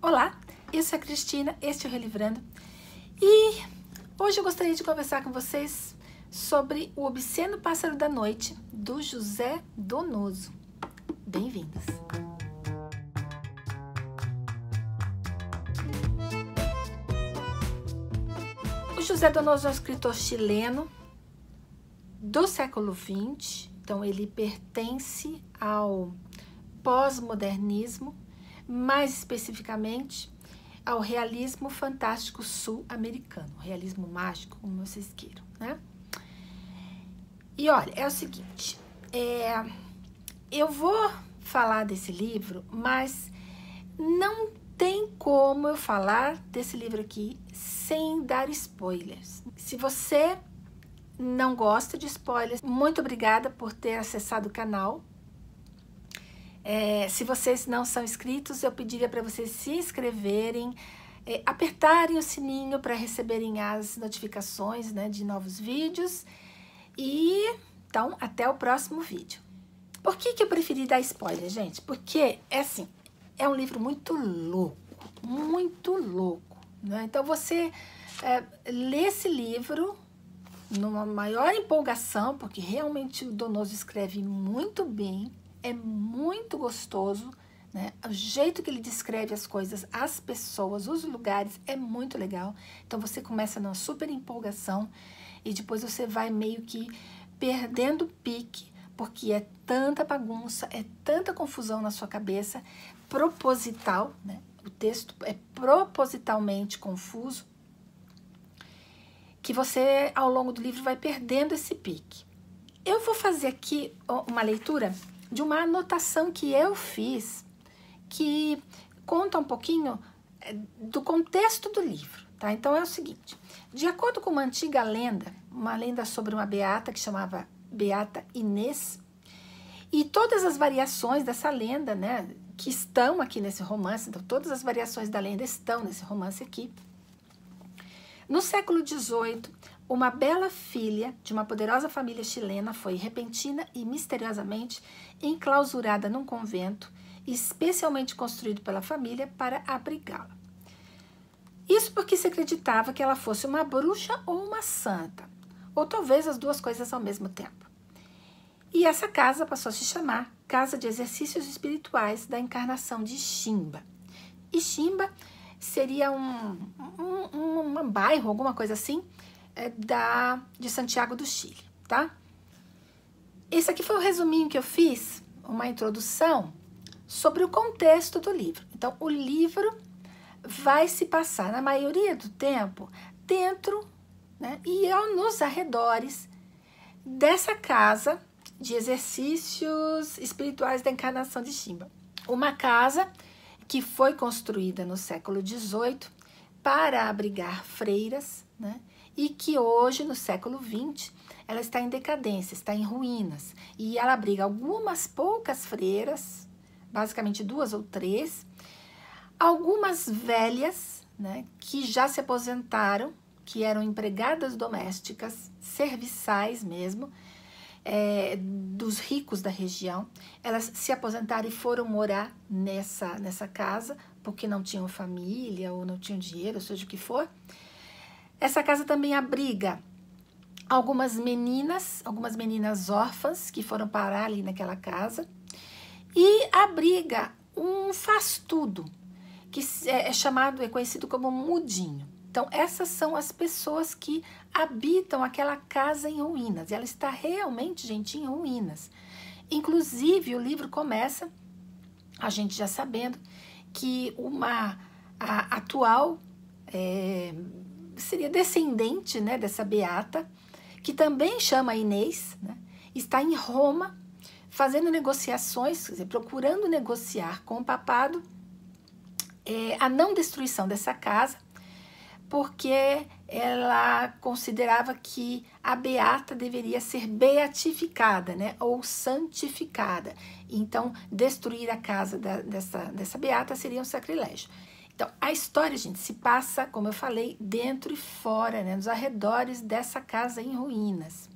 Olá, eu sou a Cristina, este é o Relivrando e hoje eu gostaria de conversar com vocês sobre O Obsceno Pássaro da Noite, do José Donoso. Bem-vindos! O José Donoso é um escritor chileno do século XX, então ele pertence ao pós-modernismo, mais especificamente ao realismo fantástico sul-americano, realismo mágico, como vocês queiram, né? E olha, é o seguinte, eu vou falar desse livro, mas não tem como eu falar desse livro aqui sem dar spoilers. Se você não gosta de spoilers, muito obrigada por ter acessado o canal. Se vocês não são inscritos, eu pediria para vocês se inscreverem, apertarem o sininho para receberem as notificações, né, de novos vídeos. E então, até o próximo vídeo. Por que eu preferi dar spoiler, gente? Porque, assim, é um livro muito louco, né? Então, você lê esse livro numa maior empolgação, porque realmente o Donoso escreve muito bem, é muito gostoso, né? O jeito que ele descreve as coisas, as pessoas, os lugares, é muito legal. Então você começa numa super empolgação e depois você vai meio que perdendo o pique, porque é tanta bagunça, é tanta confusão na sua cabeça, proposital, né? O texto é propositalmente confuso, que você, ao longo do livro, vai perdendo esse pique. Eu vou fazer aqui uma leitura de uma anotação que eu fiz, que conta um pouquinho do contexto do livro, tá? Então é o seguinte, de acordo com uma antiga lenda, uma lenda sobre uma beata que chamava Beata Inês, e todas as variações dessa lenda, né, que estão aqui nesse romance, então todas as variações da lenda estão nesse romance aqui. No século XVIII, uma bela filha de uma poderosa família chilena foi repentina e misteriosamente enclausurada num convento, especialmente construído pela família para abrigá-la. Isso porque se acreditava que ela fosse uma bruxa ou uma santa, ou talvez as duas coisas ao mesmo tempo. E essa casa passou a se chamar Casa de Exercícios Espirituais da Encarnação de Ximba. E Ximba seria um bairro, alguma coisa assim, de Santiago do Chile, tá? Esse aqui foi o resuminho que eu fiz, uma introdução sobre o contexto do livro. Então, o livro vai se passar, na maioria do tempo, dentro, né, e nos arredores dessa casa de exercícios espirituais da encarnação de Ximba. Uma casa que foi construída no século XVIII para abrigar freiras, né? E que hoje, no século XX, ela está em decadência, está em ruínas. E ela abriga algumas poucas freiras, basicamente 2 ou 3, algumas velhas, né, que já se aposentaram, que eram empregadas domésticas, serviçais mesmo, dos ricos da região. Elas se aposentaram e foram morar nessa casa, porque não tinham família, ou não tinham dinheiro, ou seja o que for. Essa casa também abriga algumas meninas órfãs que foram parar ali naquela casa, e abriga um faz-tudo, que é conhecido como mudinho. Então, essas são as pessoas que habitam aquela casa em ruínas. E ela está realmente, gente, em ruínas. Inclusive, o livro começa, a gente já sabendo, que a atual seria descendente, né, dessa beata, que também chama Inês, né, está em Roma, fazendo negociações, quer dizer, procurando negociar com o papado a não destruição dessa casa, porque ela considerava que a beata deveria ser beatificada, né, ou santificada. Então, destruir a casa dessa beata seria um sacrilégio. Então, a história, gente, se passa, como eu falei, dentro e fora, né, nos arredores dessa casa em ruínas.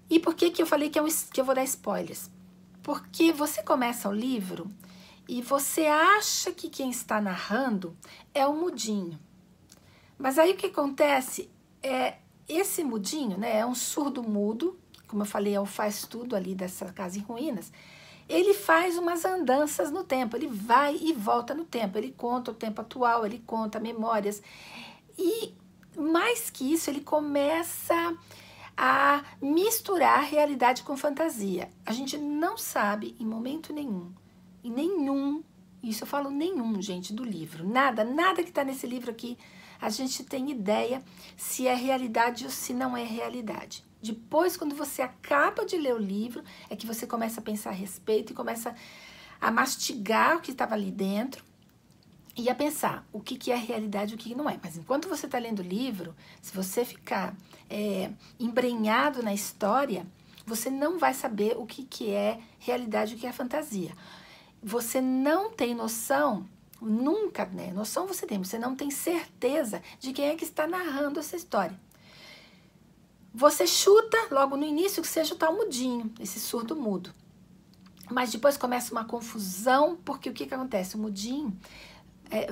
E por que eu falei que eu vou dar spoilers? Porque você começa o livro e você acha que quem está narrando é o mudinho. Mas aí o que acontece é esse mudinho, né, é um surdo mudo, como eu falei, é o faz tudo ali dessa casa em ruínas. Ele faz umas andanças no tempo, ele vai e volta no tempo, ele conta o tempo atual, ele conta memórias. E mais que isso, ele começa a misturar realidade com fantasia. A gente não sabe em momento nenhum, em nenhum, isso eu falo nenhum, gente, do livro, nada que está nesse livro aqui, a gente tem ideia se é realidade ou se não é realidade. Depois, quando você acaba de ler o livro, é que você começa a pensar a respeito e começa a mastigar o que estava ali dentro e a pensar o que é realidade e o que não é. Mas enquanto você está lendo o livro, se você ficar embrenhado na história, você não vai saber o que é realidade e o que é fantasia. Você não tem noção, nunca, né? Noção você tem, você não tem certeza de quem é que está narrando essa história. Você chuta logo no início que seja o tal mudinho, esse surdo mudo. Mas depois começa uma confusão, porque o que acontece? O mudinho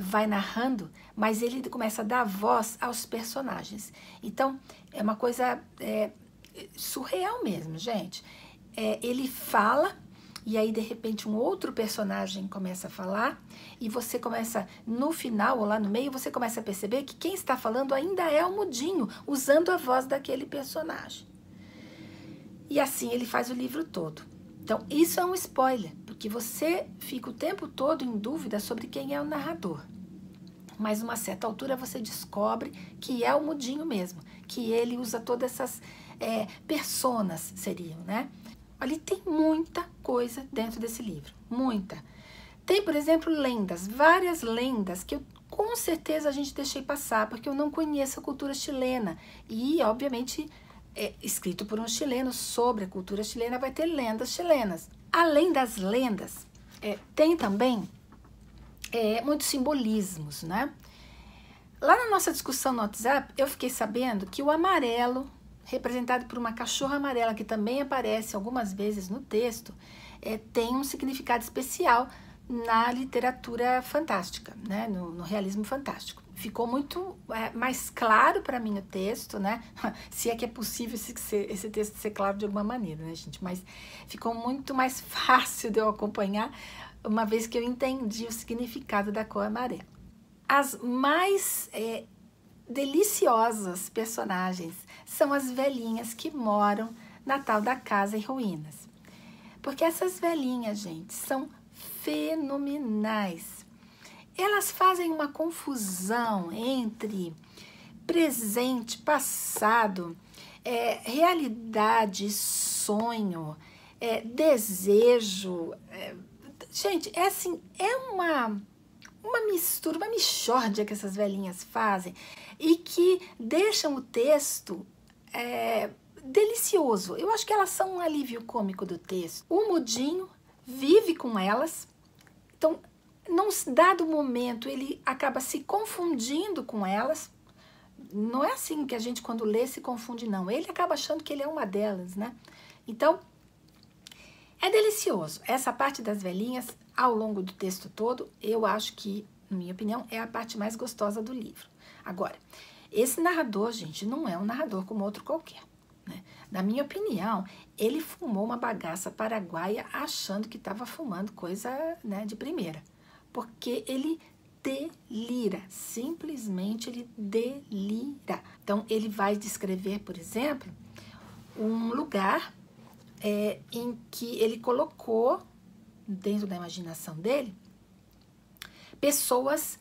vai narrando, mas ele começa a dar voz aos personagens. Então, é uma coisa surreal mesmo, gente. Ele fala, e aí, de repente, um outro personagem começa a falar, e você começa, no final ou lá no meio, você começa a perceber que quem está falando ainda é o mudinho, usando a voz daquele personagem. E assim ele faz o livro todo. Então, isso é um spoiler, porque você fica o tempo todo em dúvida sobre quem é o narrador. Mas, numa certa altura, você descobre que é o mudinho mesmo, que ele usa todas essas personas, seriam, né? Ali tem muita coisa dentro desse livro, muita. Tem, por exemplo, lendas, várias lendas que eu, com certeza a gente deixei passar, porque eu não conheço a cultura chilena. E, obviamente, escrito por um chileno sobre a cultura chilena, vai ter lendas chilenas. Além das lendas, tem também muitos simbolismos, né? Lá na nossa discussão no WhatsApp, eu fiquei sabendo que o amarelo, representado por uma cachorra amarela, que também aparece algumas vezes no texto, tem um significado especial na literatura fantástica, né? No realismo fantástico. Ficou muito mais claro para mim o texto, né? Se é que é possível esse texto ser claro de alguma maneira, né, gente? Mas ficou muito mais fácil de eu acompanhar, uma vez que eu entendi o significado da cor amarela. As mais deliciosas personagens são as velhinhas que moram na tal da casa em ruínas. Porque essas velhinhas, gente, são fenomenais. Elas fazem uma confusão entre presente, passado, realidade, sonho, desejo. Gente, é uma mistura, uma mixórdia que essas velhinhas fazem e que deixam o texto delicioso. Eu acho que elas são um alívio cômico do texto. O mudinho vive com elas, então, num dado momento, ele acaba se confundindo com elas. Não é assim que a gente, quando lê, se confunde, não. Ele acaba achando que ele é uma delas, né? Então, é delicioso. Essa parte das velhinhas, ao longo do texto todo, eu acho que, na minha opinião, é a parte mais gostosa do livro. Agora, esse narrador, gente, não é um narrador como outro qualquer, né? Na minha opinião, ele fumou uma bagaça paraguaia achando que estava fumando coisa, né, de primeira. Porque ele delira, simplesmente ele delira. Então, ele vai descrever, por exemplo, um lugar em que ele colocou, dentro da imaginação dele, pessoas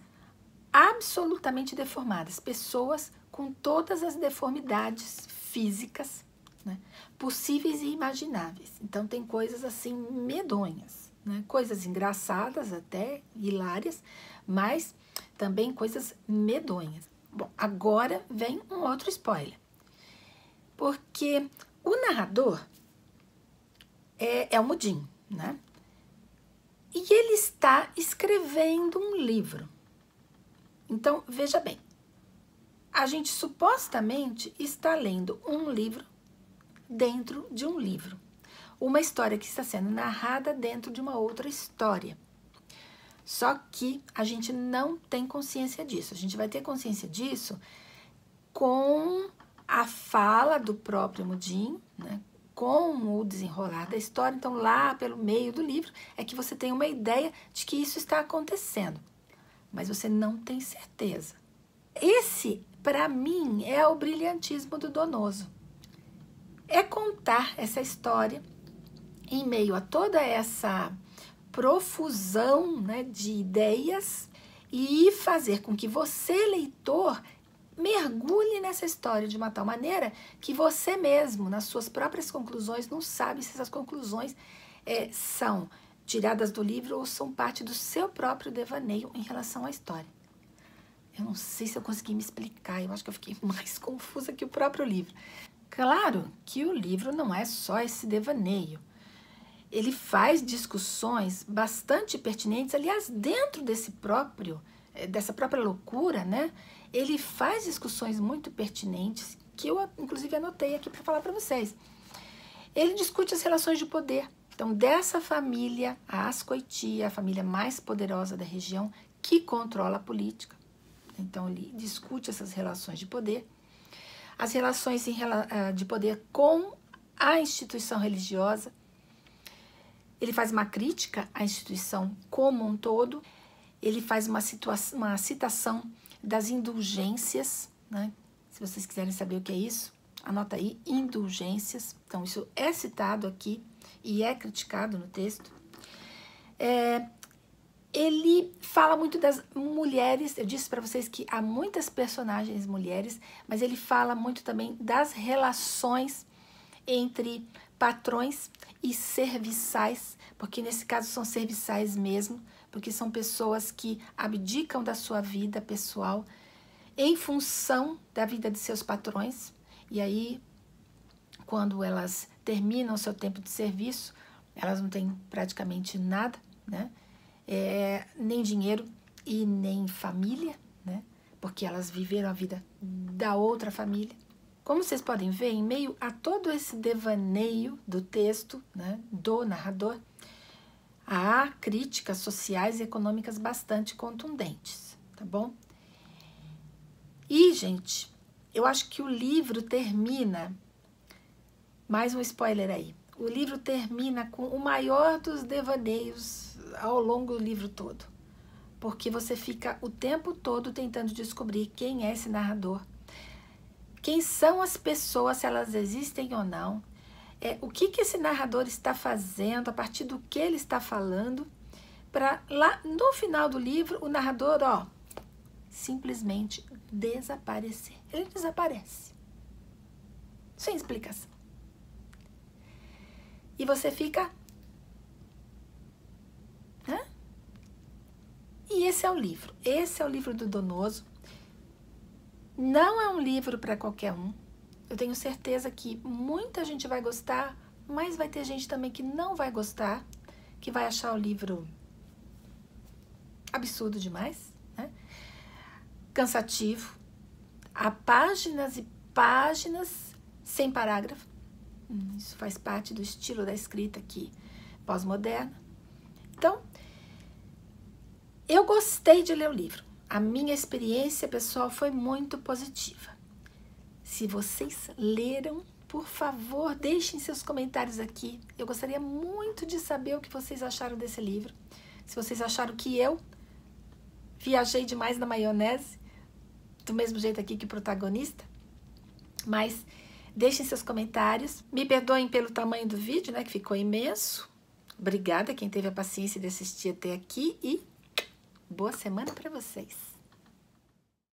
absolutamente deformadas, pessoas com todas as deformidades físicas, né, possíveis e imagináveis. Então, tem coisas assim medonhas, né, coisas engraçadas até, hilárias, mas também coisas medonhas. Bom, agora vem um outro spoiler, porque o narrador é o mudinho, né? E ele está escrevendo um livro. Então, veja bem, a gente supostamente está lendo um livro dentro de um livro. Uma história que está sendo narrada dentro de uma outra história. Só que a gente não tem consciência disso. A gente vai ter consciência disso com a fala do próprio Mudinho, né? Com o desenrolar da história. Então, lá pelo meio do livro, é que você tem uma ideia de que isso está acontecendo. Mas você não tem certeza. Esse, para mim, é o brilhantismo do Donoso. É contar essa história em meio a toda essa profusão, né, de ideias e fazer com que você, leitor, mergulhe nessa história de uma tal maneira que você mesmo, nas suas próprias conclusões, não sabe se essas conclusões são tiradas do livro ou são parte do seu próprio devaneio em relação à história. Eu não sei se eu consegui me explicar, eu acho que eu fiquei mais confusa que o próprio livro. Claro que o livro não é só esse devaneio. Ele faz discussões bastante pertinentes, aliás, dentro dessa própria loucura, né? Ele faz discussões muito pertinentes, que eu, inclusive, anotei aqui para falar para vocês. Ele discute as relações de poder. Então, dessa família, a Ascoiti, a família mais poderosa da região, que controla a política. Então, ele discute essas relações de poder. As relações de poder com a instituição religiosa. Ele faz uma crítica à instituição como um todo. Ele faz uma citação das indulgências, né? Se vocês quiserem saber o que é isso, anota aí, indulgências. Então, isso é citado aqui e é criticado no texto. Ele fala muito das mulheres. Eu disse para vocês que há muitas personagens mulheres, mas ele fala muito também das relações entre patrões e serviçais, porque nesse caso são serviçais mesmo, porque são pessoas que abdicam da sua vida pessoal em função da vida de seus patrões. E aí, quando elas terminam seu tempo de serviço, elas não têm praticamente nada, né? Nem dinheiro e nem família, né? Porque elas viveram a vida da outra família. Como vocês podem ver, em meio a todo esse devaneio do texto, né, do narrador, há críticas sociais e econômicas bastante contundentes, tá bom? E, gente, eu acho que o livro termina, mais um spoiler aí, o livro termina com o maior dos devaneios ao longo do livro todo, porque você fica o tempo todo tentando descobrir quem é esse narrador, quem são as pessoas, se elas existem ou não, o que esse narrador está fazendo, a partir do que ele está falando, para lá no final do livro o narrador, simplesmente desaparecer. Ele desaparece, sem explicação. E você fica... E esse é o livro. Esse é o livro do Donoso. Não é um livro para qualquer um. Eu tenho certeza que muita gente vai gostar, mas vai ter gente também que não vai gostar, que vai achar o livro absurdo demais, né? Cansativo. Há páginas e páginas sem parágrafo. Isso faz parte do estilo da escrita aqui pós-moderna. Então, eu gostei de ler o livro. A minha experiência pessoal foi muito positiva. Se vocês leram, por favor, deixem seus comentários aqui. Eu gostaria muito de saber o que vocês acharam desse livro. Se vocês acharam que eu viajei demais na maionese, do mesmo jeito aqui que o protagonista. Mas deixem seus comentários. Me perdoem pelo tamanho do vídeo, né, que ficou imenso. Obrigada quem teve a paciência de assistir até aqui e boa semana para vocês.